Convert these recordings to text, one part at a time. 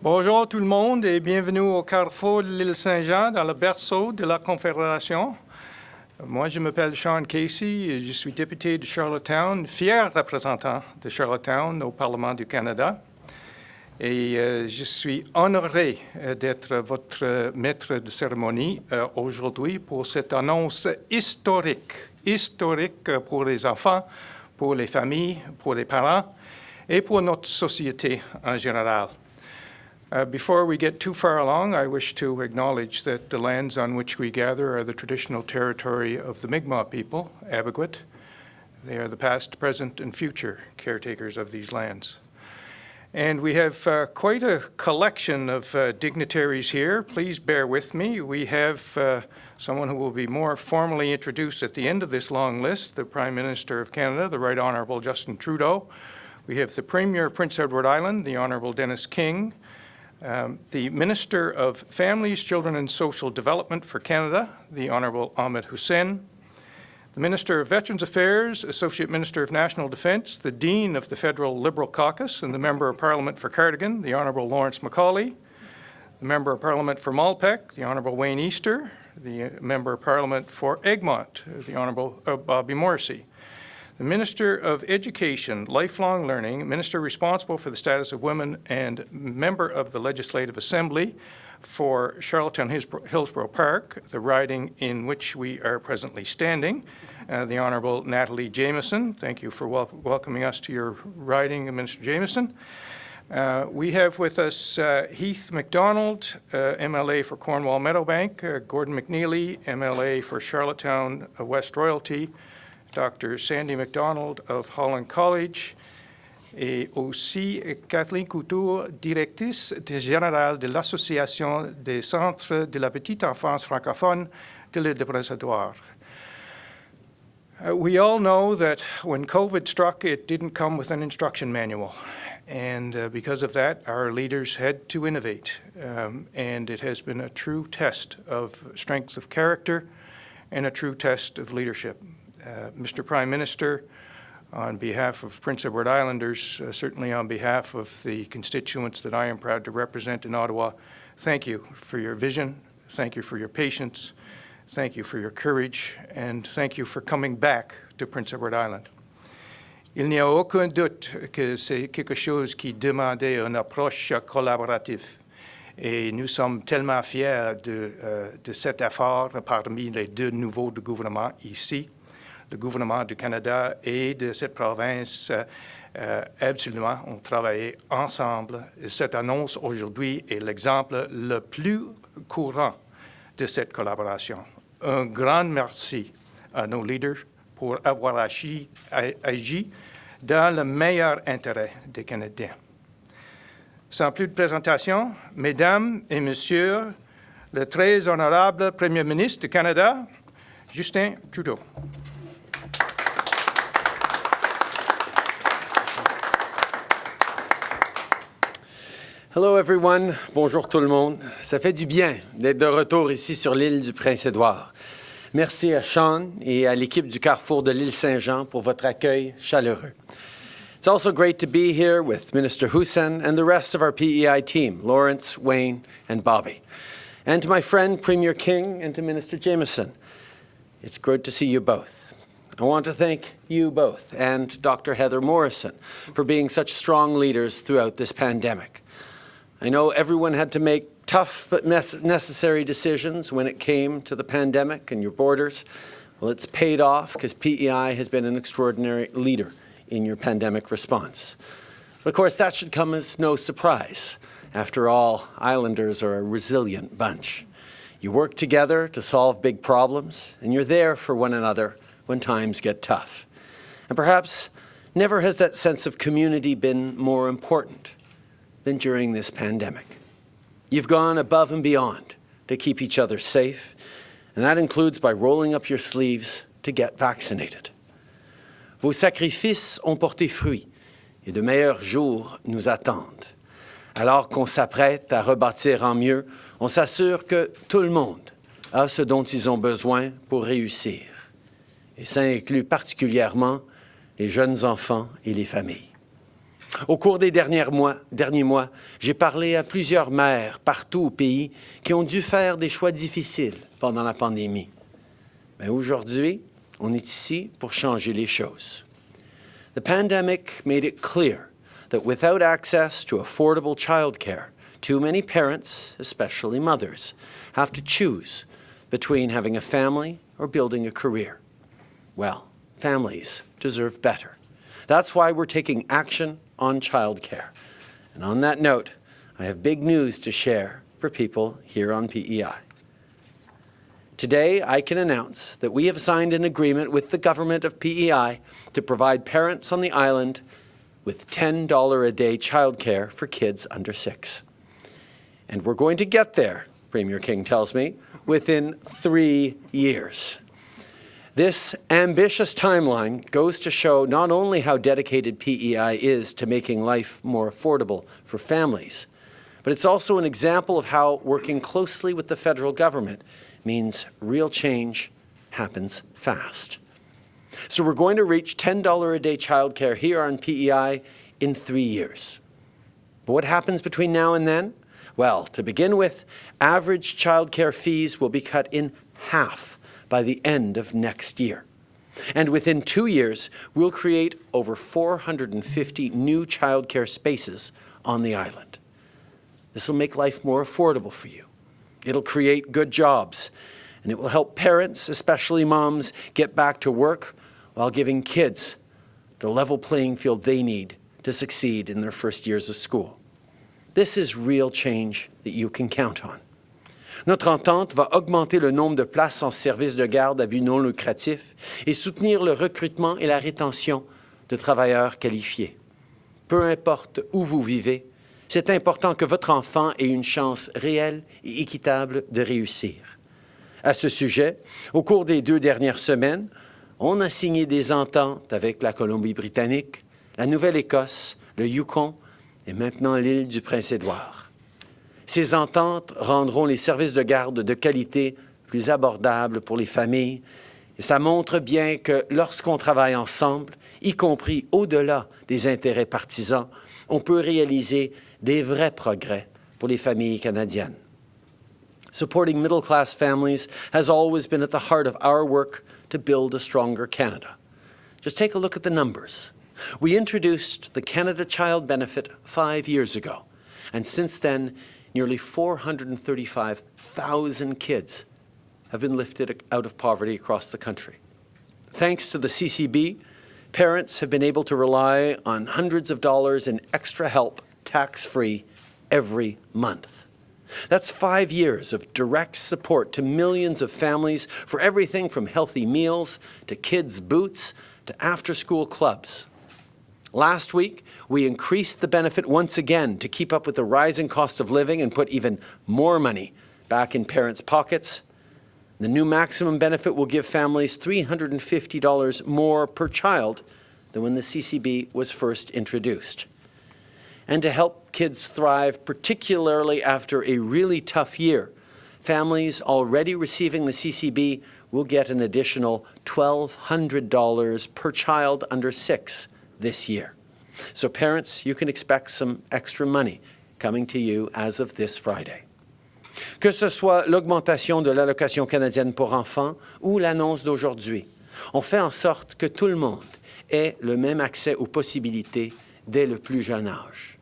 Bonjour tout le monde et bienvenue au carrefour de l'île Saint-Jean, dans le berceau de la Confédération. Moi, je m'appelle Sean Casey et je suis député de Charlottetown, fier représentant de Charlottetown au Parlement du Canada. Et je suis honoré d'être votre maître de cérémonie aujourd'hui pour cette annonce historique pour les enfants, pour les familles, pour les parents et pour notre société en général. Before we get too far along, I wish to acknowledge that the lands on which we gather are the traditional territory of the Mi'kmaq people, Abequit. They are the past, present, and future caretakers of these lands. And we have quite a collection of dignitaries here. Please bear with me. We have someone who will be more formally introduced at the end of this long list, the Prime Minister of Canada, the Right Honourable Justin Trudeau. We have the Premier of Prince Edward Island, the Honourable Dennis King, the Minister of Families, Children and Social Development for Canada, the Honourable Ahmed Hussein, the Minister of Veterans Affairs, Associate Minister of National Defence, the Dean of the Federal Liberal Caucus and the Member of Parliament for Cardigan, the Honourable Lawrence Macaulay, the Member of Parliament for Malpeque, the Honourable Wayne Easter, the Member of Parliament for Egmont, the Honourable Bobby Morrissey, the Minister of Education, Lifelong Learning, Minister responsible for the status of women and member of the Legislative Assembly for Charlottetown-Hillsborough Park, the riding in which we are presently standing, the Honourable Natalie Jameson. Thank you for welcoming us to your riding, Minister Jameson. We have with us Heath MacDonald, MLA for Cornwall Meadowbank, Gordon McNeely, MLA for Charlottetown West Royalty, Dr. Sandy MacDonald of Holland College, et aussi Kathleen Couture, directrice générale de l'Association des centres de la petite enfance francophone de l'île de Prince-Édouard. We all know that when COVID struck, it didn't come with an instruction manual. And because of that, our leaders had to innovate. And it has been a true test of strength of character and a true test of leadership. Mr. Prime Minister, on behalf of Prince Edward Islanders, certainly on behalf of the constituents that I am proud to represent in Ottawa, thank you for your vision, thank you for your patience, thank you for your courage, and thank you for coming back to Prince Edward Island. Il n'y a aucun doute que c'est quelque chose qui demandait une approche collaborative. Et nous sommes tellement fiers de cet effort parmi les deux niveaux de gouvernement ici. Le gouvernement du Canada et de cette province, absolument, ont travaillé ensemble. Et cette annonce aujourd'hui est l'exemple le plus courant de cette collaboration. Un grand merci à nos leaders pour avoir agi dans le meilleur intérêt des Canadiens. Sans plus de présentation, Mesdames et Messieurs, le très honorable Premier ministre du Canada, Justin Trudeau. Hello everyone, bonjour tout le monde. Ça fait du bien d'être de retour ici sur l'île du Prince-Édouard. Merci à Sean et à l'équipe du Carrefour de l'île Saint-Jean pour votre accueil chaleureux. It's also great to be here with Minister Hussein and the rest of our PEI team, Lawrence, Wayne, and Bobby. And to my friend Premier King and to Minister Jameson. It's good to see you both. I want to thank you both and Dr. Heather Morrison for being such strong leaders throughout this pandemic. I know everyone had to make tough but necessary decisions when it came to the pandemic and your borders. Well, it's paid off because PEI has been an extraordinary leader in your pandemic response. But of course, that should come as no surprise. After all, Islanders are a resilient bunch. You work together to solve big problems, and you're there for one another when times get tough. And perhaps never has that sense of community been more important than during this pandemic. You've gone above and beyond to keep each other safe, and that includes by rolling up your sleeves to get vaccinated. Vos sacrifices ont porté fruit, et de meilleurs jours nous attendent. Alors qu'on s'apprête à rebâtir en mieux, on s'assure que tout le monde a ce dont ils ont besoin pour réussir. Et ça inclut particulièrement les jeunes enfants et les familles. Au cours des derniers mois, j'ai parlé à plusieurs mères partout au pays qui ont dû faire des choix difficiles pendant la pandémie. Mais aujourd'hui, on est ici pour changer les choses. The pandemic made it clear that without access to affordable childcare, too many parents, especially mothers, have to choose between having a family or building a career. Well, families deserve better. That's why we're taking action on childcare. And on that note, I have big news to share for people here on PEI. Today, I can announce that we have signed an agreement with the government of PEI to provide parents on the island with $10 a day childcare for kids under 6. And we're going to get there, Premier King tells me, within 3 years. This ambitious timeline goes to show not only how dedicated PEI is to making life more affordable for families, but it's also an example of how working closely with the federal government means real change happens fast. So we're going to reach $10 a day childcare here on PEI in 3 years. But what happens between now and then? Well, to begin with, average childcare fees will be cut in half by the end of next year. And within 2 years, we'll create over 450 new childcare spaces on the island. This will make life more affordable for you. It'll create good jobs, and it will help parents, especially moms, get back to work while giving kids the level playing field they need to succeed in their first years of school. This is real change that you can count on. Notre entente va augmenter le nombre de places en services de garde à but non lucratif et soutenir le recrutement et la rétention de travailleurs qualifiés. Peu importe où vous vivez, c'est important que votre enfant ait une chance réelle et équitable de réussir. À ce sujet, au cours des 2 dernières semaines, on a signé des ententes avec la Colombie-Britannique, la Nouvelle-Écosse, le Yukon et maintenant l'île du Prince-Édouard. Ces ententes rendront les services de garde de qualité plus abordables pour les familles. Et ça montre bien que lorsqu'on travaille ensemble, y compris au-delà des intérêts partisans, on peut réaliser des vrais progrès pour les familles canadiennes. Supporting middle-class families has always been at the heart of our work to build a stronger Canada. Just take a look at the numbers. We introduced the Canada Child Benefit 5 years ago, and since then, nearly 435,000 kids have been lifted out of poverty across the country. Thanks to the CCB, parents have been able to rely on hundreds of dollars in extra help, tax-free, every month. That's 5 years of direct support to millions of families for everything from healthy meals to kids' boots to after-school clubs. Last week, we increased the benefit once again to keep up with the rising cost of living and put even more money back in parents' pockets. The new maximum benefit will give families $350 more per child than when the CCB was first introduced. And to help kids thrive, particularly after a really tough year, families already receiving the CCB will get an additional $1,200 per child under 6 this year. So parents, you can expect some extra money coming to you as of this Friday. Que ce soit l'augmentation de l'allocation canadienne pour enfants ou l'annonce d'aujourd'hui, on fait en sorte que tout le monde ait le même accès aux possibilités dès le plus jeune âge.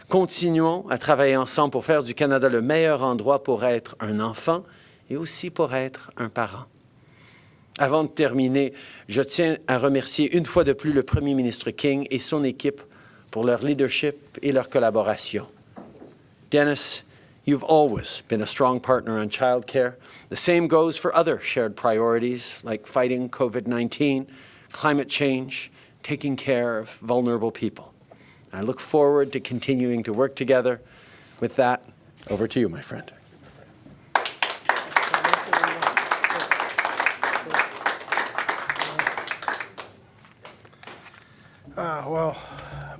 Continuons à travailler ensemble pour faire du Canada le meilleur endroit pour être un enfant et aussi pour être un parent. Avant de terminer, je tiens à remercier une fois de plus le Premier ministre King et son équipe pour leur leadership et leur collaboration. Dennis, you've always been a strong partner on childcare. The same goes for other shared priorities like fighting COVID-19, climate change, taking care of vulnerable people. I look forward to continuing to work together. With that, over to you, my friend. Well,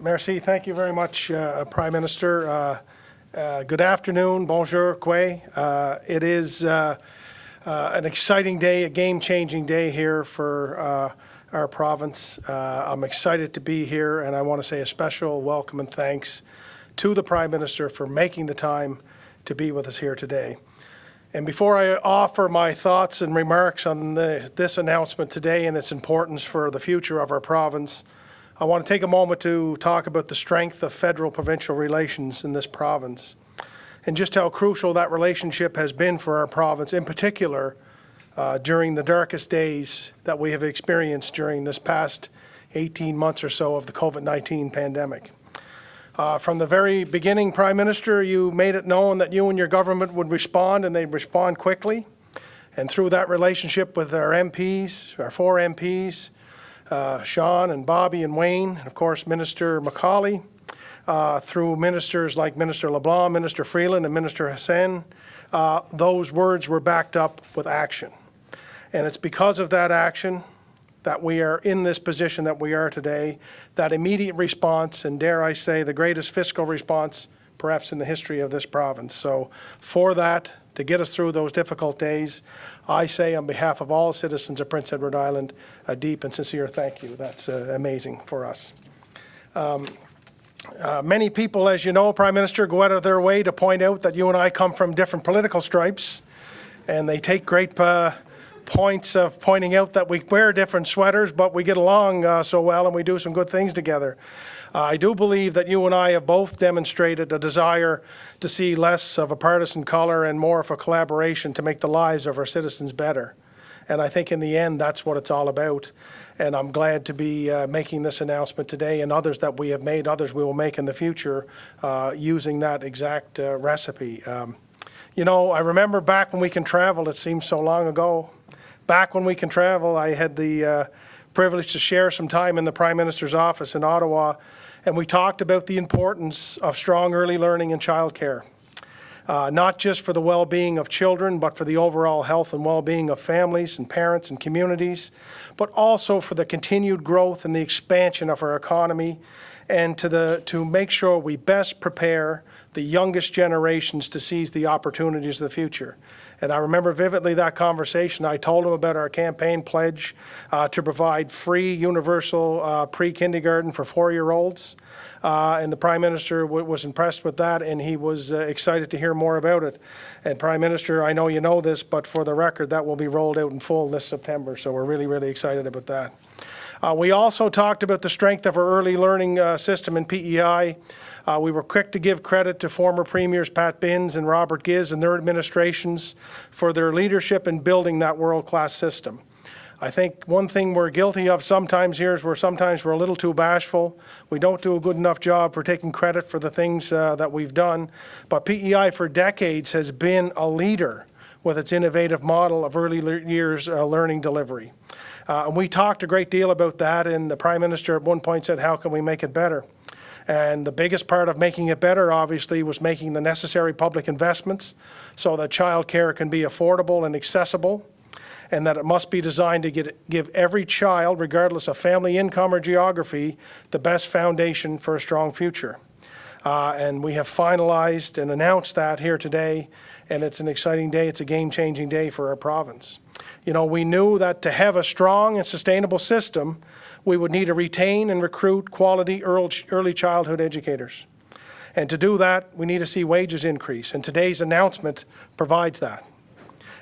merci. Thank you very much, Prime Minister. Good afternoon. Bonjour, Kwe. It is an exciting day, a game-changing day here for our province. I'm excited to be here, and I want to say a special welcome and thanks to the Prime Minister for making the time to be with us here today. And before I offer my thoughts and remarks on this announcement today and its importance for the future of our province, I want to take a moment to talk about the strength of federal-provincial relations in this province and just how crucial that relationship has been for our province, in particular during the darkest days that we have experienced during this past 18 months or so of the COVID-19 pandemic. From the very beginning, Prime Minister, you made it known that you and your government would respond, and they'd respond quickly. And through that relationship with our MPs, our 4 MPs, Sean and Bobby and Wayne, and of course Minister McCauley, through ministers like Minister LeBlanc, Minister Freeland, and Minister Hassan, those words were backed up with action. And it's because of that action that we are in this position that we are today, that immediate response, and dare I say, the greatest fiscal response perhaps in the history of this province. So for that, to get us through those difficult days, I say on behalf of all citizens of Prince Edward Island, a deep and sincere thank you. That's amazing for us. Many people, as you know, Prime Minister, go out of their way to point out that you and I come from different political stripes, and they take great points of pointing out that we wear different sweaters, but we get along so well and we do some good things together. I do believe that you and I have both demonstrated a desire to see less of a partisan color and more of a collaboration to make the lives of our citizens better. And I think in the end, that's what it's all about. And I'm glad to be making this announcement today, and others that we have made, others we will make in the future, using that exact recipe. You know, I remember back when we can travel, it seems so long ago. Back when we can travel, I had the privilege to share some time in the Prime Minister's office in Ottawa, and we talked about the importance of strong early learning and childcare. Not just for the well-being of children, but for the overall health and well-being of families and parents and communities, but also for the continued growth and the expansion of our economy, and to make sure we best prepare the youngest generations to seize the opportunities of the future. And I remember vividly that conversation. I told him about our campaign pledge to provide free universal pre-kindergarten for 4-year-olds. And the Prime Minister was impressed with that, and he was excited to hear more about it. And Prime Minister, I know you know this, but for the record, that will be rolled out in full this September. So we're really, really excited about that. We also talked about the strength of our early learning system in PEI. We were quick to give credit to former Premiers Pat Binns and Robert Giz and their administrations for their leadership in building that world-class system. I think one thing we're guilty of sometimes here is sometimes we're a little too bashful. We don't do a good enough job for taking credit for the things that we've done. But PEI for decades has been a leader with its innovative model of early years learning delivery. And we talked a great deal about that, and the Prime Minister at one point said, how can we make it better? And the biggest part of making it better, obviously, was making the necessary public investments so that childcare can be affordable and accessible, and that it must be designed to give every child, regardless of family income or geography, the best foundation for a strong future. And we have finalized and announced that here today, and it's an exciting day. It's a game-changing day for our province. You know, we knew that to have a strong and sustainable system, we would need to retain and recruit quality early childhood educators. And to do that, we need to see wages increase, and today's announcement provides that.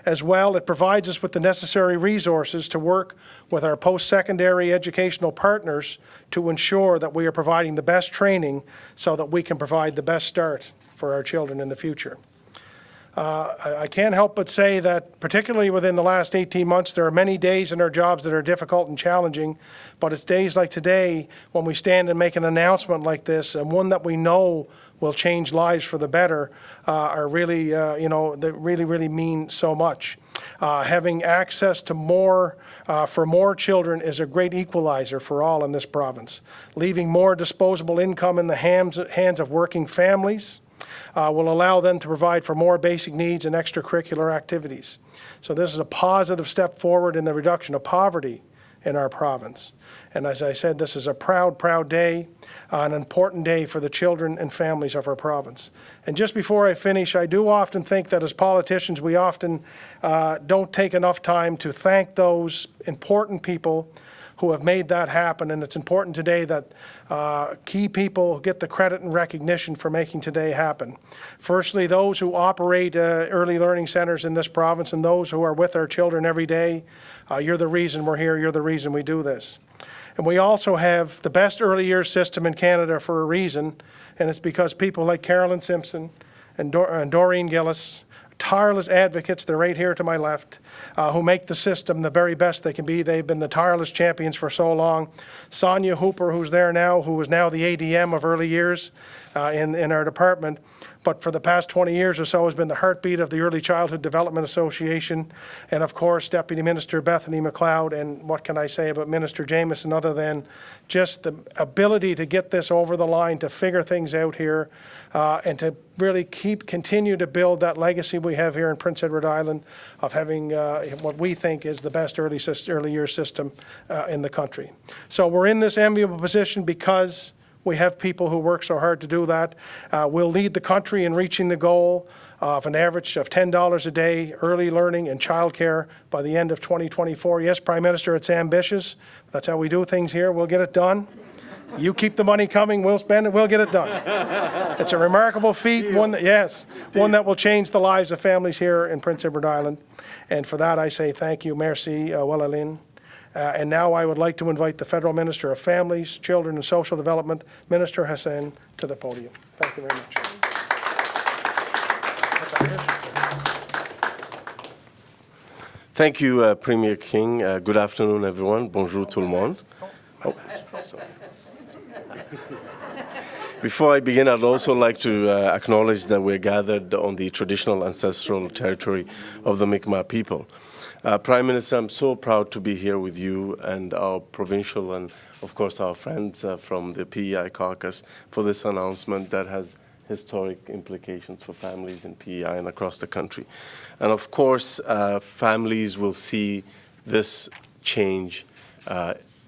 As well, it provides us with the necessary resources to work with our post-secondary educational partners to ensure that we are providing the best training so that we can provide the best start for our children in the future. I can't help but say that particularly within the last 18 months, there are many days in our jobs that are difficult and challenging, but it's days like today when we stand and make an announcement like this, and one that we know will change lives for the better, are really, that really mean so much. Having access to more, for more children is a great equalizer for all in this province. Leaving more disposable income in the hands of working families will allow them to provide for more basic needs and extracurricular activities. So this is a positive step forward in the reduction of poverty in our province. And as I said, this is a proud, proud day, an important day for the children and families of our province. And just before I finish, I do often think that as politicians, we often don't take enough time to thank those important people who have made that happen, and it's important today that key people get the credit and recognition for making today happen. Firstly, those who operate early learning centers in this province and those who are with our children every day. You're the reason we're here. You're the reason we do this. And we also have the best early years system in Canada for a reason, and it's because people like Carolyn Simpson and Doreen Gillis, tireless advocates, they're right here to my left, who make the system the very best they can be. They've been the tireless champions for so long. Sonia Hooper, who's there now, who is now the ADM of early years in our department, but for the past 20 years or so has been the heartbeat of the Early Childhood Development Association, and of course Deputy Minister Bethany McLeod. And what can I say about Minister Jameson other than just the ability to get this over the line, to figure things out here, and to really continue to build that legacy we have here in Prince Edward Island of having what we think is the best early years system in the country. So we're in this enviable position because we have people who work so hard to do that. We'll lead the country in reaching the goal of an average of $10 a day early learning and childcare by the end of 2024. Yes, Prime Minister, it's ambitious. That's how we do things here. We'll get it done. You keep the money coming, we'll spend it, we'll get it done. It's a remarkable feat, one that will change the lives of families here in Prince Edward Island. And for that I say thank you, merci, Walalin. And now I would like to invite the Federal Minister of Families, Children and Social Development, Minister Hassan, to the podium. Thank you very much. Thank you, Premier King. Good afternoon, everyone. Bonjour tout le monde. Oh, sorry. Before I begin, I'd also like to acknowledge that we're gathered on the traditional ancestral territory of the Mi'kmaq people. Prime Minister, I'm so proud to be here with you and our provincial and, of course, our friends from the PEI caucus for this announcement that has historic implications for families in PEI and across the country. And, of course, families will see this change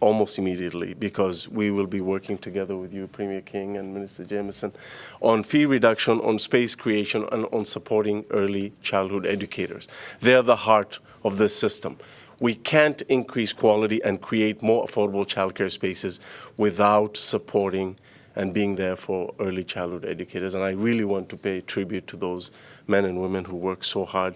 almost immediately because we will be working together with you, Premier King and Minister Jameson, on fee reduction, on space creation, and on supporting early childhood educators. They're the heart of this system. We can't increase quality and create more affordable childcare spaces without supporting and being there for early childhood educators. And I really want to pay tribute to those men and women who work so hard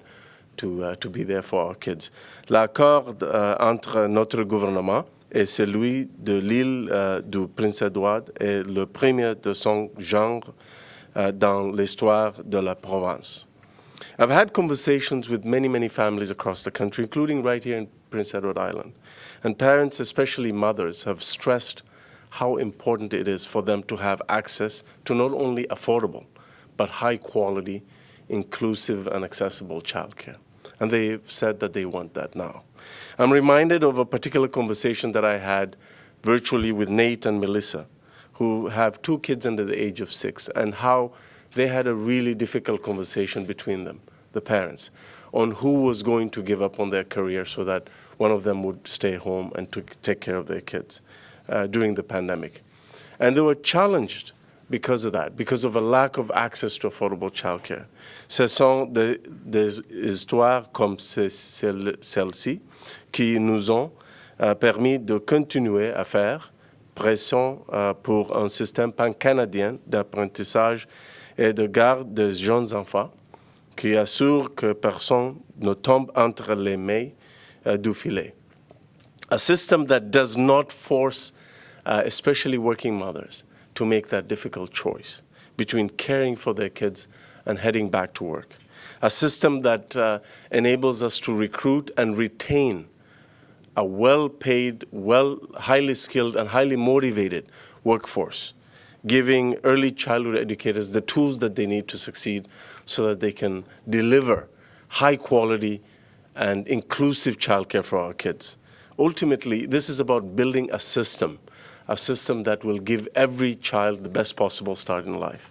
to be there for our kids. L'accord entre notre gouvernement et celui de l'île du Prince-Édouard est le premier de son genre dans l'histoire de la province. I've had conversations with many families across the country, including right here in Prince Edward Island. And parents, especially mothers, have stressed how important it is for them to have access to not only affordable, but high quality, inclusive and accessible childcare. And they've said that they want that now. I'm reminded of a particular conversation that I had virtually with Nate and Melissa, who have 2 kids under the age of 6, and how they had a really difficult conversation between them, the parents, on who was going to give up on their career so that one of them would stay home and to take care of their kids during the pandemic. And they were challenged because of that, because of a lack of access to affordable childcare. Ce sont des histoires comme celle-ci qui nous ont permis de continuer à faire pression pour un système pan-canadien d'apprentissage et de garde des jeunes enfants qui assure que personne ne tombe entre les mailles du filet. A system that does not force, especially working mothers, to make that difficult choice between caring for their kids and heading back to work. A system that enables us to recruit and retain a well-paid, highly skilled and highly motivated workforce, giving early childhood educators the tools that they need to succeed so that they can deliver high quality and inclusive childcare for our kids. Ultimately, this is about building a system that will give every child the best possible start in life.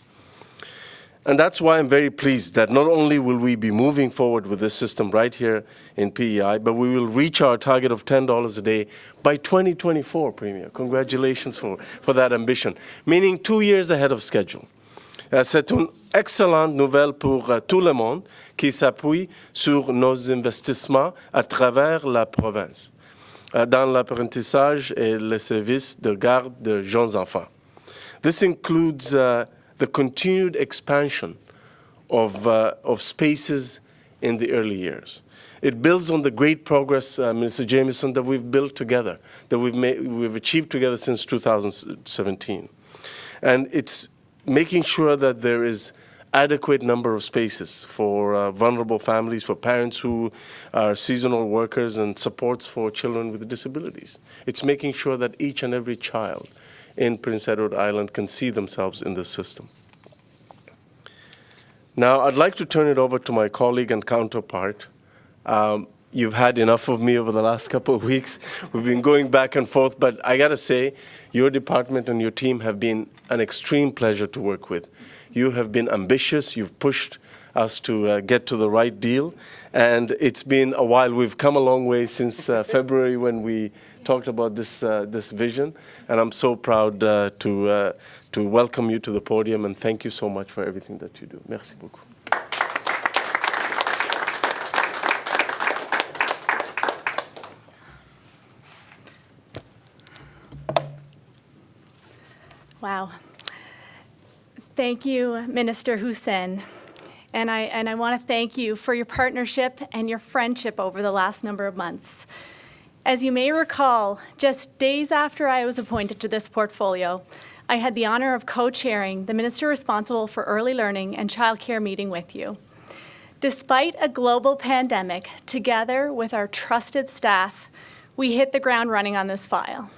And that's why I'm very pleased that not only will we be moving forward with this system right here in PEI, but we will reach our target of $10 a day by 2024, Premier. Congratulations for that ambition, meaning 2 years ahead of schedule. C'est une excellente nouvelle pour tout le monde qui s'appuie sur nos investissements à travers la province. dans l'apprentissage et les services de garde de jeunes enfants. This includes the continued expansion of spaces in the early years. It builds on the great progress, Minister Jameson, that we've built together, that we've achieved together since 2017. And it's making sure that there is adequate number of spaces for vulnerable families, for parents who are seasonal workers, and supports for children with disabilities. It's making sure that each and every child in Prince Edward Island can see themselves in the system. Now, I'd like to turn it over to my colleague and counterpart. You've had enough of me over the last couple of weeks. We've been going back and forth, but I gotta say, your department and your team have been an extreme pleasure to work with. You have been ambitious. You've pushed us to get to the right deal, and it's been a while. We've come a long way since February when we talked about this vision, and I'm so proud to welcome you to the podium, and thank you so much for everything that you do. Merci beaucoup. Wow. Thank you, Minister Hussein. And I want to thank you for your partnership and your friendship over the last number of months. As you may recall, just days after I was appointed to this portfolio, I had the honor of co-chairing the minister responsible for early learning and childcare meeting with you. Despite a global pandemic, together with our trusted staff, we hit the ground running on this file.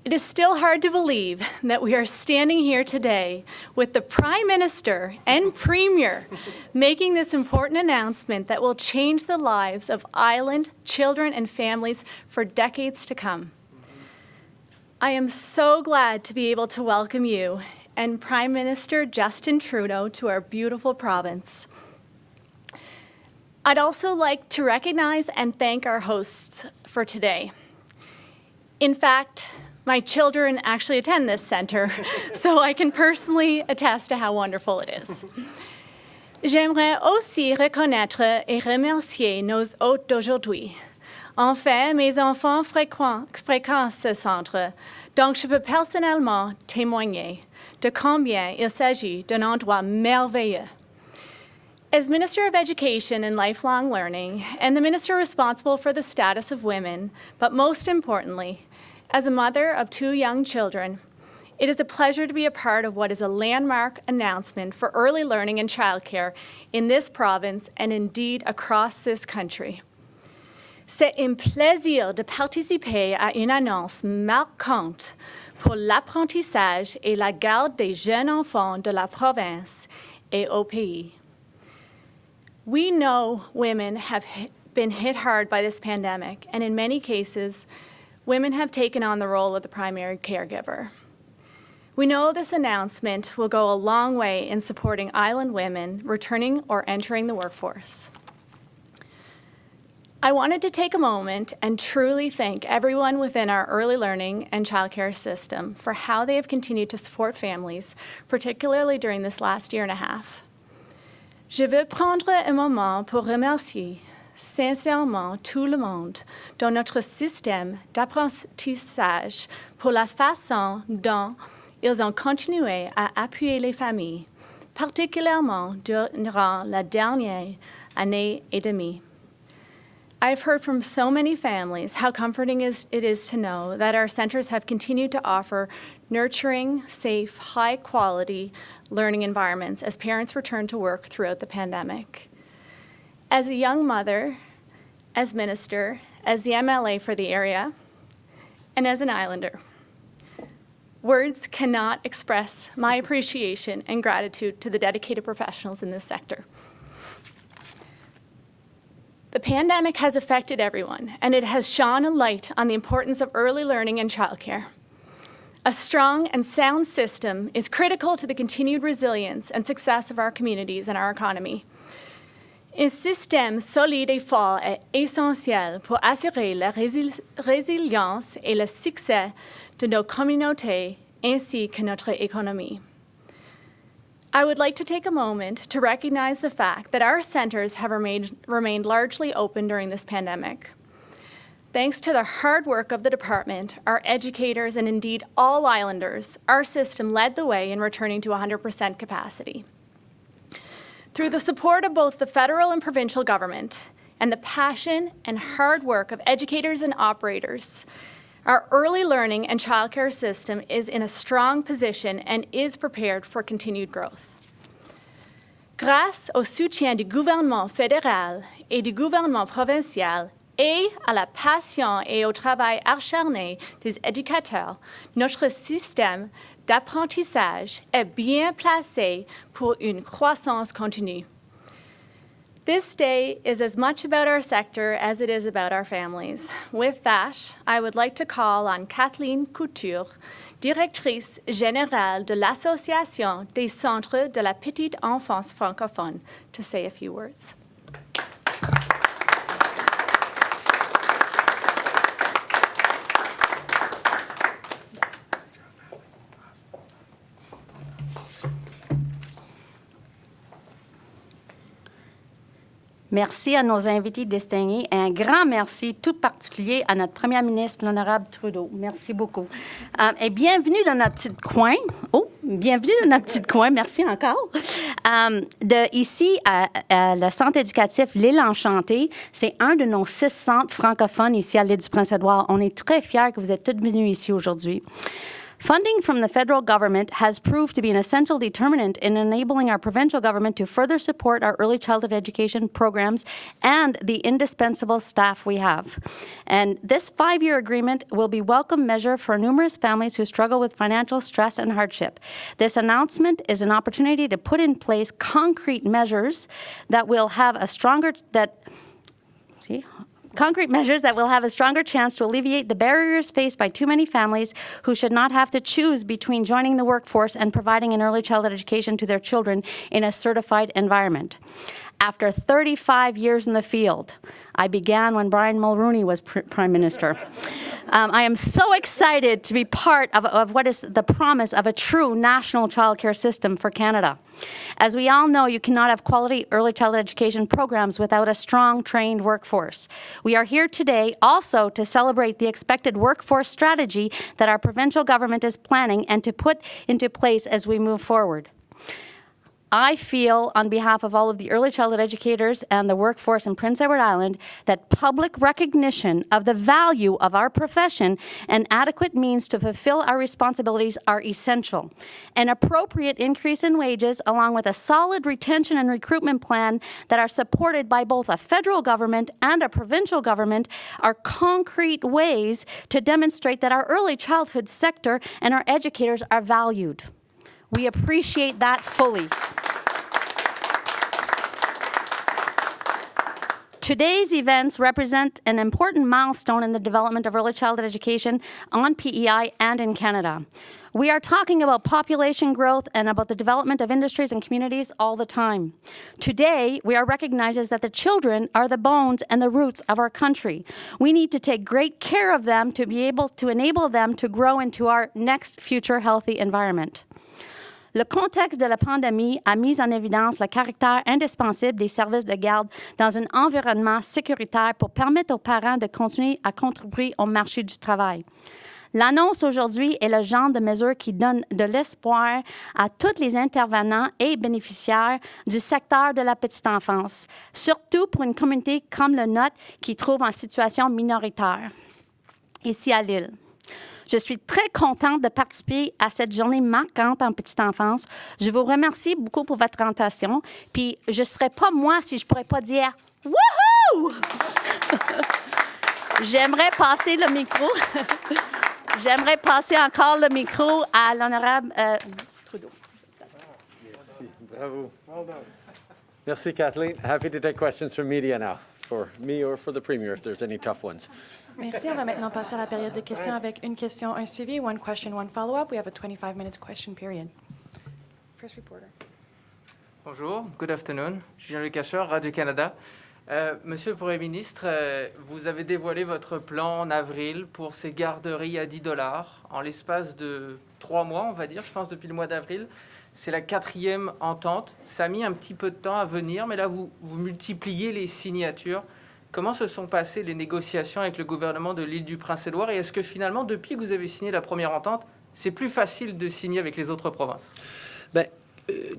It is still hard to believe that we are standing here today with the Prime Minister and Premier making this important announcement that will change the lives of island children and families for decades to come. I am so glad to be able to welcome you and Prime Minister Justin Trudeau to our beautiful province. I'd also like to recognize and thank our hosts for today. In fact, my children actually attend this center, so I can personally attest to how wonderful it is. J'aimerais aussi reconnaître et remercier nos hôtes d'aujourd'hui. En fait, mes enfants fréquentent ce centre, donc je peux personnellement témoigner de combien il s'agit d'un endroit merveilleux. As Minister of Education and Lifelong Learning, and the Minister responsible for the status of women, but most importantly, as a mother of 2 young children, it is a pleasure to be a part of what is a landmark announcement for early learning and childcare in this province and indeed across this country. C'est un plaisir de participer à une annonce marquante pour l'apprentissage et la garde des jeunes enfants de la province et au pays. We know women have been hit hard by this pandemic, and in many cases, women have taken on the role of the primary caregiver. We know this announcement will go a long way in supporting island women returning or entering the workforce. I wanted to take a moment and truly thank everyone within our early learning and childcare system for how they have continued to support families, particularly during this last year and a half. Je veux prendre un moment pour remercier sincèrement tout le monde dans notre système d'apprentissage pour la façon dont ils ont continué à appuyer les familles, particulièrement durant la dernière année et demie. I've heard from so many families how comforting it is to know that our centers have continued to offer nurturing, safe, high-quality learning environments as parents return to work throughout the pandemic. As a young mother, as minister, as the MLA for the area, and as an islander, words cannot express my appreciation and gratitude to the dedicated professionals in this sector. The pandemic has affected everyone, and it has shone a light on the importance of early learning and childcare. A strong and sound system is critical to the continued resilience and success of our communities and our economy. Un système solide et fort est essentiel pour assurer la résilience et le succès de nos communautés ainsi que notre économie. I would like to take a moment to recognize the fact that our centers have remained largely open during this pandemic. Thanks to the hard work of the department, our educators, and indeed all islanders, our system led the way in returning to 100% capacity. Through the support of both the federal and provincial government and the passion and hard work of educators and operators, our early learning and childcare system is in a strong position and is prepared for continued growth. Grâce au soutien du gouvernement fédéral et du gouvernement provincial et à la passion et au travail acharné des éducateurs, notre système d'apprentissage est bien placé pour une croissance continue. This day is as much about our sector as it is about our families. With that, I would like to call on Kathleen Couture, directrice générale de l'Association des centres de la petite enfance francophone, to say a few words. Merci à nos invités distingués et un grand merci tout particulier à notre première ministre, l'honorable Trudeau. Merci beaucoup. Et bienvenue dans notre petit coin. Oh, bienvenue dans notre petit coin. Merci encore. Ici, le centre éducatif L'Île Enchantée, c'est un de nos 6 centres francophones ici à l'île du Prince-Édouard. On est très fiers que vous êtes tous venus ici aujourd'hui. Funding from the federal government has proved to be an essential determinant in enabling our provincial government to further support our early childhood education programs and the indispensable staff we have. And this 5-year agreement will be a welcome measure for numerous families who struggle with financial stress and hardship. This announcement is an opportunity to put in place concrete measures that will have a stronger chance to alleviate the barriers faced by too many families who should not have to choose between joining the workforce and providing an early childhood education to their children in a certified environment. After 35 years in the field, I began when Brian Mulroney was Prime Minister. I am so excited to be part of what is the promise of a true national childcare system for Canada. As we all know, you cannot have quality early childhood education programs without a strong, trained workforce. We are here today also to celebrate the expected workforce strategy that our provincial government is planning and to put into place as we move forward. I feel, on behalf of all of the early childhood educators and the workforce in Prince Edward Island, that public recognition of the value of our profession and adequate means to fulfill our responsibilities are essential. An appropriate increase in wages, along with a solid retention and recruitment plan that are supported by both a federal government and a provincial government, are concrete ways to demonstrate that our early childhood sector and our educators are valued. We appreciate that fully. Today's events represent an important milestone in the development of early childhood education on PEI and in Canada. We are talking about population growth and about the development of industries and communities all the time. Today, we are recognizing that the children are the bones and the roots of our country. We need to take great care of them to be able to enable them to grow into our next future healthy environment. Le contexte de la pandémie a mis en évidence le caractère indispensable des services de garde dans un environnement sécuritaire pour permettre aux parents de continuer à contribuer au marché du travail. L'annonce aujourd'hui est le genre de mesure qui donne de l'espoir à tous les intervenants et bénéficiaires du secteur de la petite enfance, surtout pour une communauté comme le nôtre qui trouve en situation minoritaire, ici à l'île. Je suis très contente de participer à cette journée marquante en petite enfance. Je vous remercie beaucoup pour votre attention. Puis, je ne serais pas moi si je ne pourrais pas dire « Wouhou! » J'aimerais passer le micro. J'aimerais passer encore le micro à l'honorable Trudeau. Merci. Bravo. Well done. Merci, Kathleen. Happy to take questions from media now, for me or for the Premier, if there's any tough ones. Merci. On va maintenant passer à la période de questions avec une question, un suivi, one question, one follow-up. We have a 25-minute question period. First reporter. Bonjour, good afternoon. Julien Cacheur, Radio-Canada. Monsieur le Premier ministre, vous avez dévoilé votre plan en avril pour ces garderies à $10 en l'espace de 3 mois, on va dire, je pense, depuis le mois d'avril. C'est la 4e entente. Ça a mis un petit peu de temps à venir, mais là, vous multipliez les signatures. Comment se sont passées les négociations avec le gouvernement de l'île du Prince-Édouard et est-ce que finalement, depuis que vous avez signé la première entente, c'est plus facile de signer avec les autres provinces? Bien,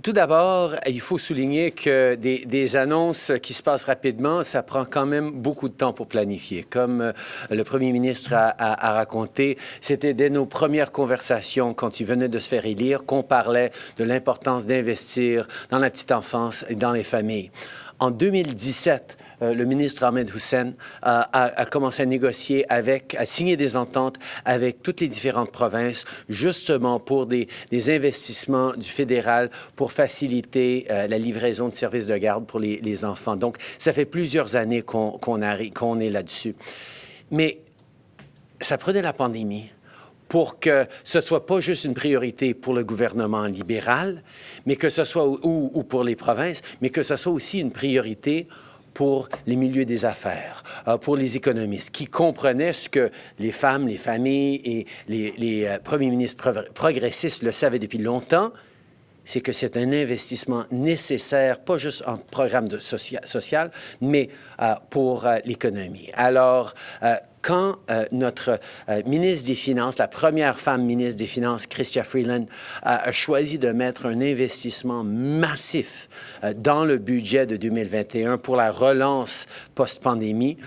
tout d'abord, il faut souligner que des annonces qui se passent rapidement, ça prend quand même beaucoup de temps pour planifier. Comme le premier ministre a raconté, c'était dès nos premières conversations, quand il venait de se faire élire, qu'on parlait de l'importance d'investir dans la petite enfance et dans les familles. En 2017, le ministre Ahmed Hussein a commencé à négocier à signer des ententes avec toutes les différentes provinces, justement pour des investissements du fédéral pour faciliter la livraison de services de garde pour les enfants. Donc, ça fait plusieurs années qu'on est là-dessus. Mais ça prenait la pandémie pour que ce soit pas juste une priorité pour le gouvernement libéral, mais que ce soit, ou pour les provinces, mais que ce soit aussi une priorité pour les milieux des affaires, pour les économistes, qui comprenaient ce que les femmes, les familles et les premiers ministres progressistes le savaient depuis longtemps, c'est que c'est un investissement nécessaire, pas juste en programme social, mais pour l'économie. Alors, quand notre ministre des Finances, la première femme ministre des Finances, Chrystia Freeland, a choisi de mettre un investissement massif dans le budget de 2021 pour la relance post-pandémie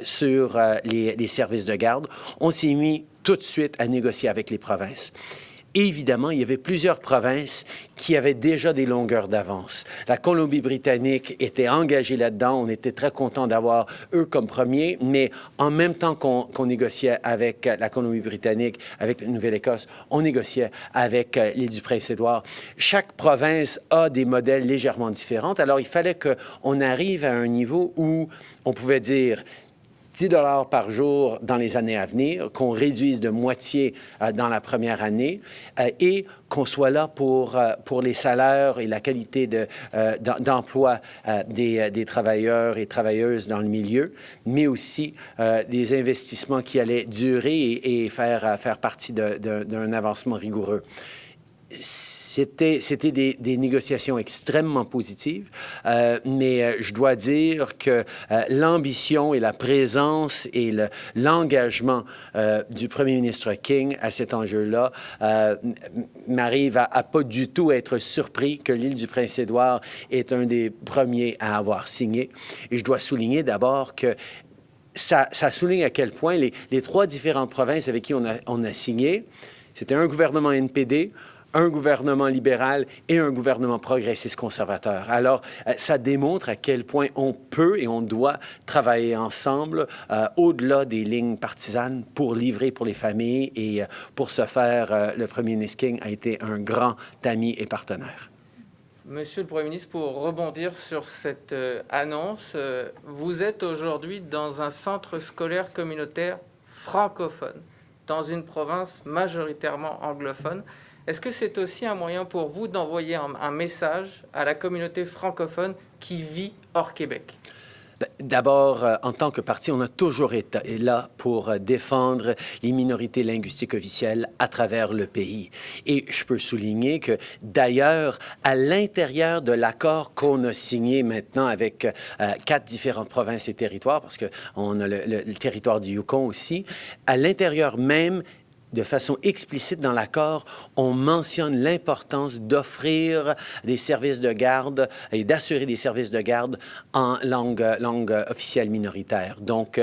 sur les services de garde, on s'est mis tout de suite à négocier avec les provinces. Évidemment, il y avait plusieurs provinces qui avaient déjà des longueurs d'avance. La Colombie-Britannique était engagée là-dedans. On était très contents d'avoir eux comme premiers, mais en même temps qu'on négociait avec la Colombie-Britannique, avec la Nouvelle-Écosse, on négociait avec l'île du Prince-Édouard. Chaque province a des modèles légèrement différents. Alors, il fallait qu'on arrive à un niveau où on pouvait dire 10 $ par jour dans les années à venir, qu'on réduise de moitié dans la première année et qu'on soit là pour les salaires et la qualité d'emploi des travailleurs et travailleuses dans le milieu, mais aussi des investissements qui allaient durer et faire partie d'un avancement rigoureux. C'était des négociations extrêmement positives, mais je dois dire que l'ambition et la présence et l'engagement du premier ministre King à cet enjeu-là m'arrive à pas du tout être surpris que l'île du Prince-Édouard est un des premiers à avoir signé. Et je dois souligner d'abord que ça souligne à quel point les trois différentes provinces avec qui on a signé, c'était un gouvernement NPD, un gouvernement libéral et un gouvernement progressiste conservateur. Alors, ça démontre à quel point on peut et on doit travailler ensemble au-delà des lignes partisanes pour livrer pour les familles et pour ce faire, le premier ministre King a été un grand ami et partenaire. Monsieur le Premier ministre, pour rebondir sur cette annonce, vous êtes aujourd'hui dans un centre scolaire communautaire francophone, dans une province majoritairement anglophone. Est-ce que c'est aussi un moyen pour vous d'envoyer un message à la communauté francophone qui vit hors Québec? D'abord, en tant que parti, on a toujours été là pour défendre les minorités linguistiques officielles à travers le pays. Et je peux souligner que, d'ailleurs, à l'intérieur de l'accord qu'on a signé maintenant avec 4 différentes provinces et territoires, parce qu'on a le territoire du Yukon aussi, à l'intérieur même, de façon explicite dans l'accord, on mentionne l'importance d'offrir des services de garde et d'assurer des services de garde en langue officielle minoritaire. Donc,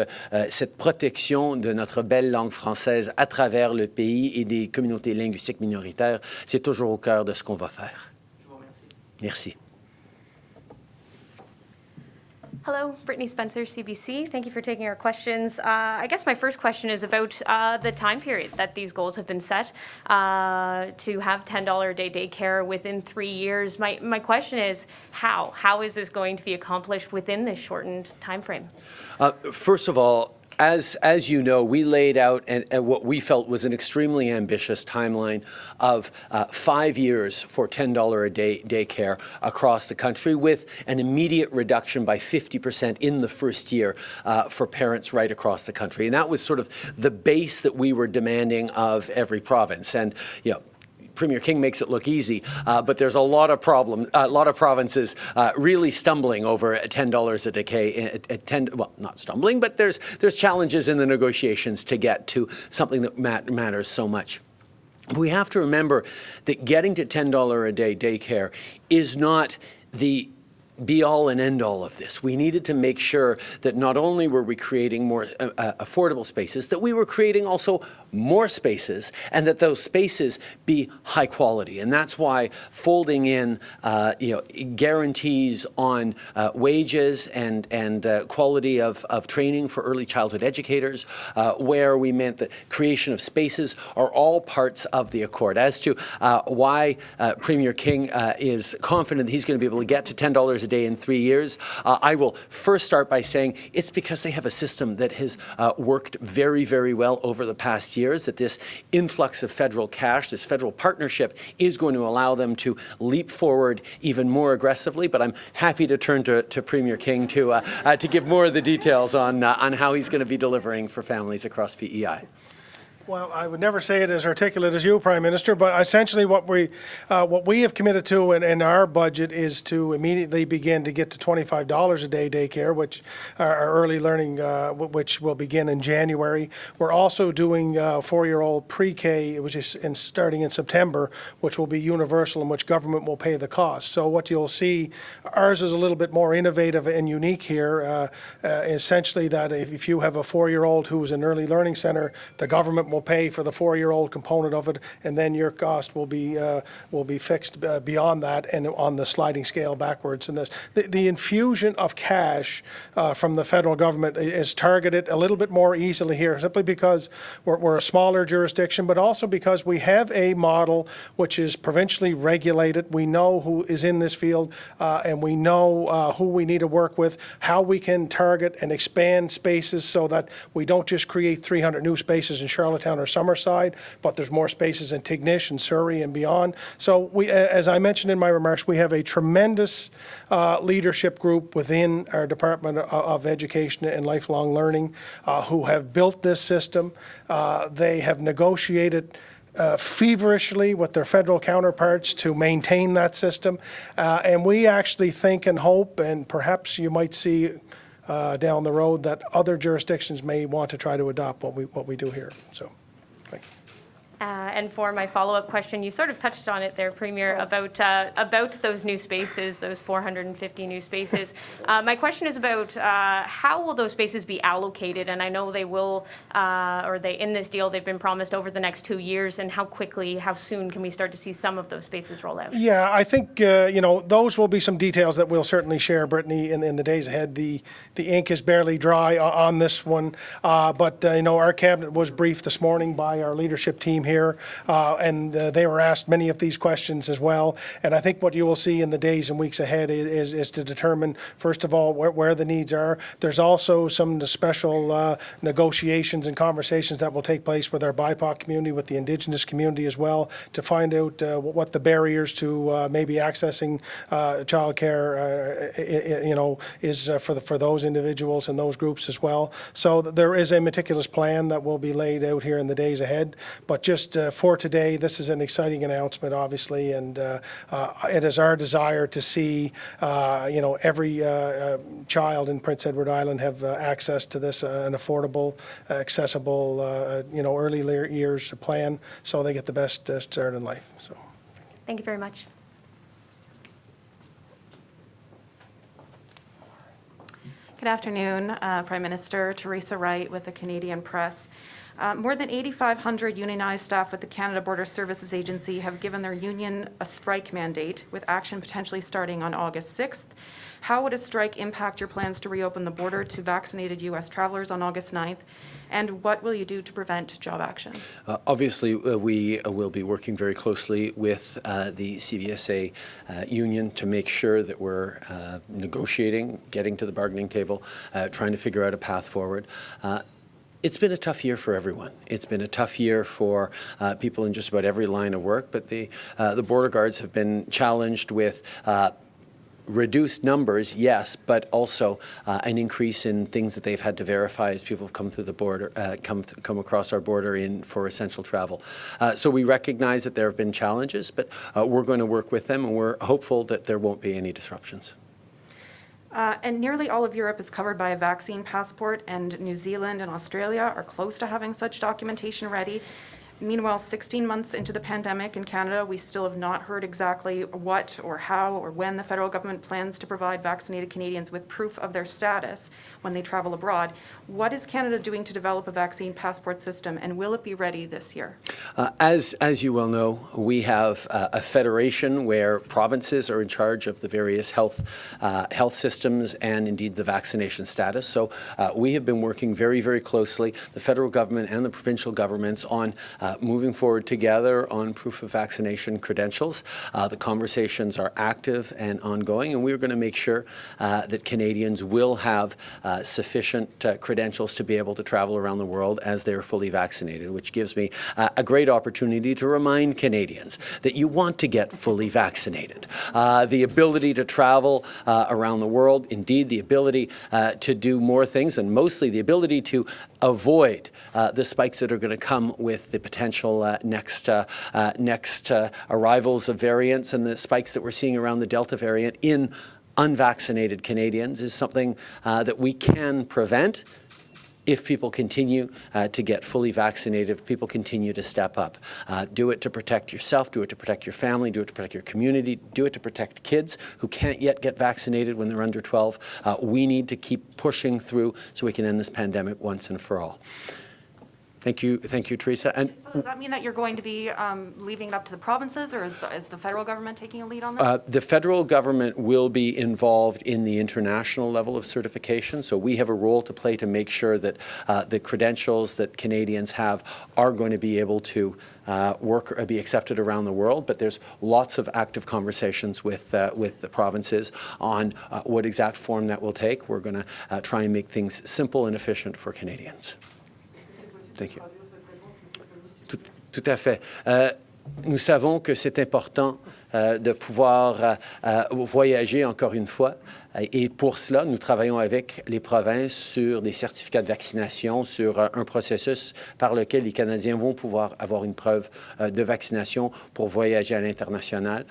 cette protection de notre belle langue française à travers le pays et des communautés linguistiques minoritaires, c'est toujours au cœur de ce qu'on va faire. Je vous remercie. Merci. Hello, Brittany Spencer, CBC. Thank you for taking our questions. I guess my first question is about the time period that these goals have been set to have $10 a day daycare within 3 years. My question is how? How is this going to be accomplished within this shortened time frame? First of all, as you know, we laid out what we felt was an extremely ambitious timeline of 5 years for $10 a day daycare across the country, with an immediate reduction by 50% in the first year for parents right across the country. And that was sort of the base that we were demanding of every province. And, you know, Premier King makes it look easy, but there's a lot of provinces really stumbling over $10 a day. Well, not stumbling, but there's challenges in the negotiations to get to something that matters so much. We have to remember that getting to $10 a day daycare is not the be-all and end-all of this. We needed to make sure that not only were we creating more affordable spaces, that we were creating also more spaces, and that those spaces be high quality. And that's why folding in guarantees on wages and quality of training for early childhood educators, where we meant that creation of spaces are all parts of the accord. As to why Premier King is confident that he's going to be able to get to $10 a day in 3 years, I will first start by saying it's because they have a system that has worked very, very well over the past years, that this influx of federal cash, this federal partnership, is going to allow them to leap forward even more aggressively. But I'm happy to turn to Premier King to give more of the details on how he's going to be delivering for families across PEI. Well, I would never say it as articulate as you, Prime Minister, but essentially what we have committed to in our budget is to immediately begin to get to $25 a day daycare, which our early learning, which will begin in January. We're also doing 4-year-old pre-K, which is starting in September, which will be universal and which government will pay the cost. So what you'll see, ours is a little bit more innovative and unique here, essentially that if you have a 4-year-old who's in early learning center, the government will pay for the 4-year-old component of it, and then your cost will be fixed beyond that and on the sliding scale backwards. And the infusion of cash from the federal government is targeted a little bit more easily here, simply because we're a smaller jurisdiction, but also because we have a model which is provincially regulated. We know who is in this field, and we know who we need to work with, how we can target and expand spaces so that we don't just create 300 new spaces in Charlottetown or Summerside, but there's more spaces in Tignish and Surrey and beyond. So we, as I mentioned in my remarks, we have a tremendous leadership group within our Department of Education and Lifelong Learning who have built this system. They have negotiated feverishly with their federal counterparts to maintain that system. And we actually think and hope, and perhaps you might see down the road, that other jurisdictions may want to try to adopt what we do here. So, thank you. And for my follow-up question, you sort of touched on it there, Premier, about those new spaces, those 450 new spaces. My question is about how will those spaces be allocated? And I know they will, in this deal, they've been promised over the next 2 years. And how soon can we start to see some of those spaces roll out? Yeah, I think those will be some details that we'll certainly share, Brittany, in the days ahead. The ink is barely dry on this one, but our cabinet was briefed this morning by our leadership team here, and they were asked many of these questions as well. And I think what you will see in the days and weeks ahead is to determine, first of all, where the needs are. There's also some special negotiations and conversations that will take place with our BIPOC community, with the Indigenous community as well, to find out what the barriers to maybe accessing childcare, is for those individuals and those groups as well. So there is a meticulous plan that will be laid out here in the days ahead. But just for today, this is an exciting announcement, obviously, and it is our desire to see, every child in Prince Edward Island have access to this, an affordable, accessible, early years plan, so they get the best start in life. So, thank you very much. Good afternoon, Prime Minister. Teresa Wright with the Canadian Press. More than 8,500 unionized staff with the Canada Border Services Agency have given their union a strike mandate, with action potentially starting on August 6th. How would a strike impact your plans to reopen the border to vaccinated U.S. travelers on August 9th? And what will you do to prevent job action? Obviously, we will be working very closely with the CVSA union to make sure that we're negotiating, getting to the bargaining table, trying to figure out a path forward. It's been a tough year for everyone. It's been a tough year for people in just about every line of work, but the border guards have been challenged with reduced numbers, yes, but also an increase in things that they've had to verify as people have come through the border, come across our border for essential travel. So we recognize that there have been challenges, but we're going to work with them, and we're hopeful that there won't be any disruptions. And nearly all of Europe is covered by a vaccine passport, and New Zealand and Australia are close to having such documentation ready. Meanwhile, 16 months into the pandemic in Canada, we still have not heard exactly what or how or when the federal government plans to provide vaccinated Canadians with proof of their status when they travel abroad. What is Canada doing to develop a vaccine passport system, and will it be ready this year? As you well know, we have a federation where provinces are in charge of the various health systems and indeed the vaccination status. So we have been working very, very closely, the federal government and the provincial governments, on moving forward together on proof of vaccination credentials. The conversations are active and ongoing, and we're going to make sure that Canadians will have sufficient credentials to be able to travel around the world as they're fully vaccinated, which gives me a great opportunity to remind Canadians that you want to get fully vaccinated. The ability to travel around the world, indeed the ability to do more things, and mostly the ability to avoid the spikes that are going to come with the potential next arrivals of variants, and the spikes that we're seeing around the Delta variant in unvaccinated Canadians is something that we can prevent if people continue to get fully vaccinated, if people continue to step up. Do it to protect yourself, do it to protect your family, do it to protect your community, do it to protect kids who can't yet get vaccinated when they're under 12. We need to keep pushing through so we can end this pandemic once and for all. Thank you, Teresa. And so does that mean that you're going to be leaving it up to the provinces, or is the federal government taking a lead on this? The federal government will be involved in the international level of certification, so we have a role to play to make sure that the credentials that Canadians have are going to be able to work or be accepted around the world. But there's lots of active conversations with the provinces on what exact form that will take. We're going to try and make things simple and efficient for Canadians. Thank you. Tout à fait. Nous savons que c'est important de pouvoir voyager encore une fois. Et pour cela, nous travaillons avec les provinces sur des certificats de vaccination, sur un processus par lequel les Canadiens vont pouvoir avoir une preuve de vaccination pour voyager à l'international.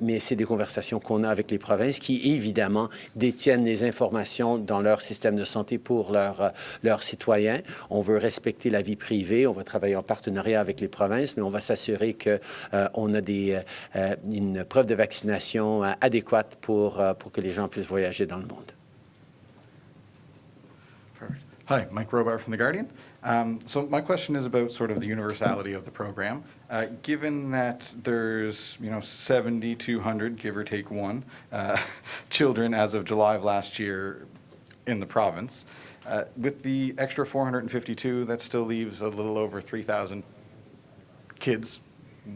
Mais c'est des conversations qu'on a avec les provinces qui, évidemment, détiennent les informations dans leur système de santé pour leurs citoyens. On veut respecter la vie privée, on va travailler en partenariat avec les provinces, mais on va s'assurer qu'on a une preuve de vaccination adéquate pour que les gens puissent voyager dans le monde. Perfect. Hi, Mike Robart from The Guardian. So my question is about sort of the universality of the program. Given that there's 7,200, give or take one, children as of July of last year in the province, with the extra 452, that still leaves a little over 3,000 kids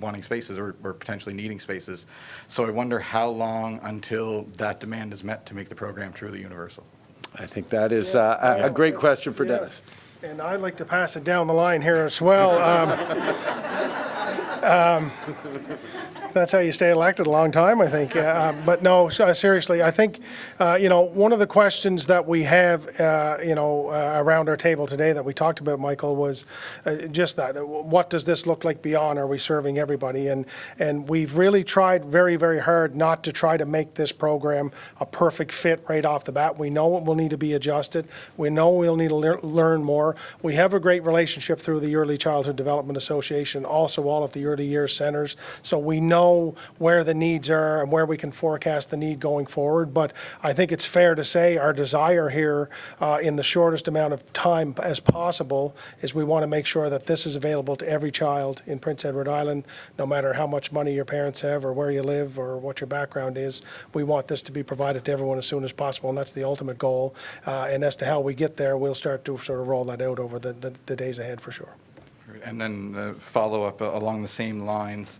wanting spaces or potentially needing spaces. So I wonder how long until that demand is met to make the program truly universal. I think that is a great question for Dennis. And I'd like to pass it down the line here as well. That's how you stay elected a long time, I think. But no, seriously, I think, one of the questions that we have, around our table today that we talked about, Michael, was just that. What does this look like beyond? Are we serving everybody? And we've really tried very, very hard not to try to make this program a perfect fit right off the bat. We know it will need to be adjusted. We know we'll need to learn more. We have a great relationship through the Early Childhood Development Association, also all of the early years centers. So we know where the needs are and where we can forecast the need going forward. But I think it's fair to say our desire here in the shortest amount of time as possible is we want to make sure that this is available to every child in Prince Edward Island, no matter how much money your parents have or where you live or what your background is. We want this to be provided to everyone as soon as possible, and that's the ultimate goal. And as to how we get there, we'll start to sort of roll that out over the days ahead for sure. And then follow up along the same lines.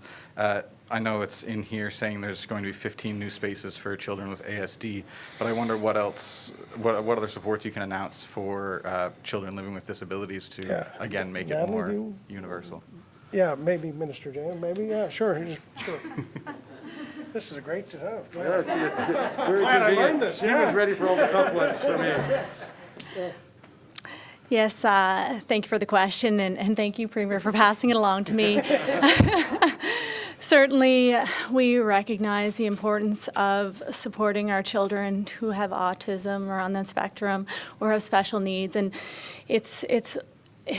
I know it's in here saying there's going to be 15 new spaces for children with ASD, but I wonder what other supports you can announce for children living with disabilities to, again, make it more universal. Yeah, maybe Minister James, maybe, yeah, sure. This is a great, Very glad I learned this, He was ready for all the tough ones for me. Yes, thank you for the question, and thank you, Premier, for passing it along to me. Certainly, we recognize the importance of supporting our children who have autism or on the spectrum or have special needs. And it's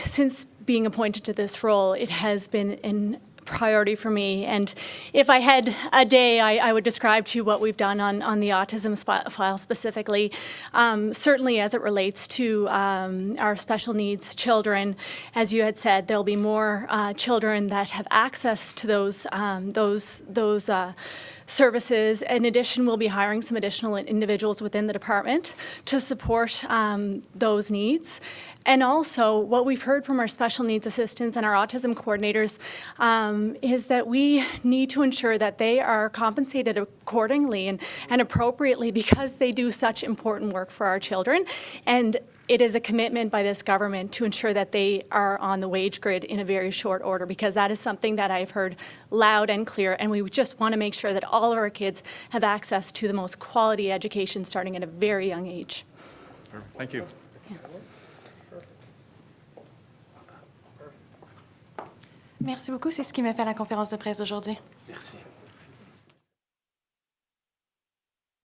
since being appointed to this role, it has been a priority for me. And if I had a day, I would describe to you what we've done on the autism file specifically. Certainly as it relates to our special needs children, as you had said, there'll be more children that have access to those services. In addition, we'll be hiring some additional individuals within the department to support those needs. And also, what we've heard from our special needs assistants and our autism coordinators is that we need to ensure that they are compensated accordingly and appropriately because they do such important work for our children. And it is a commitment by this government to ensure that they are on the wage grid in a very short order, because that is something that I've heard loud and clear, and we just want to make sure that all of our kids have access to the most quality education starting at a very young age. Thank you. Merci beaucoup. C'est ce qui m'a fait la conférence de presse d'aujourd'hui. Merci.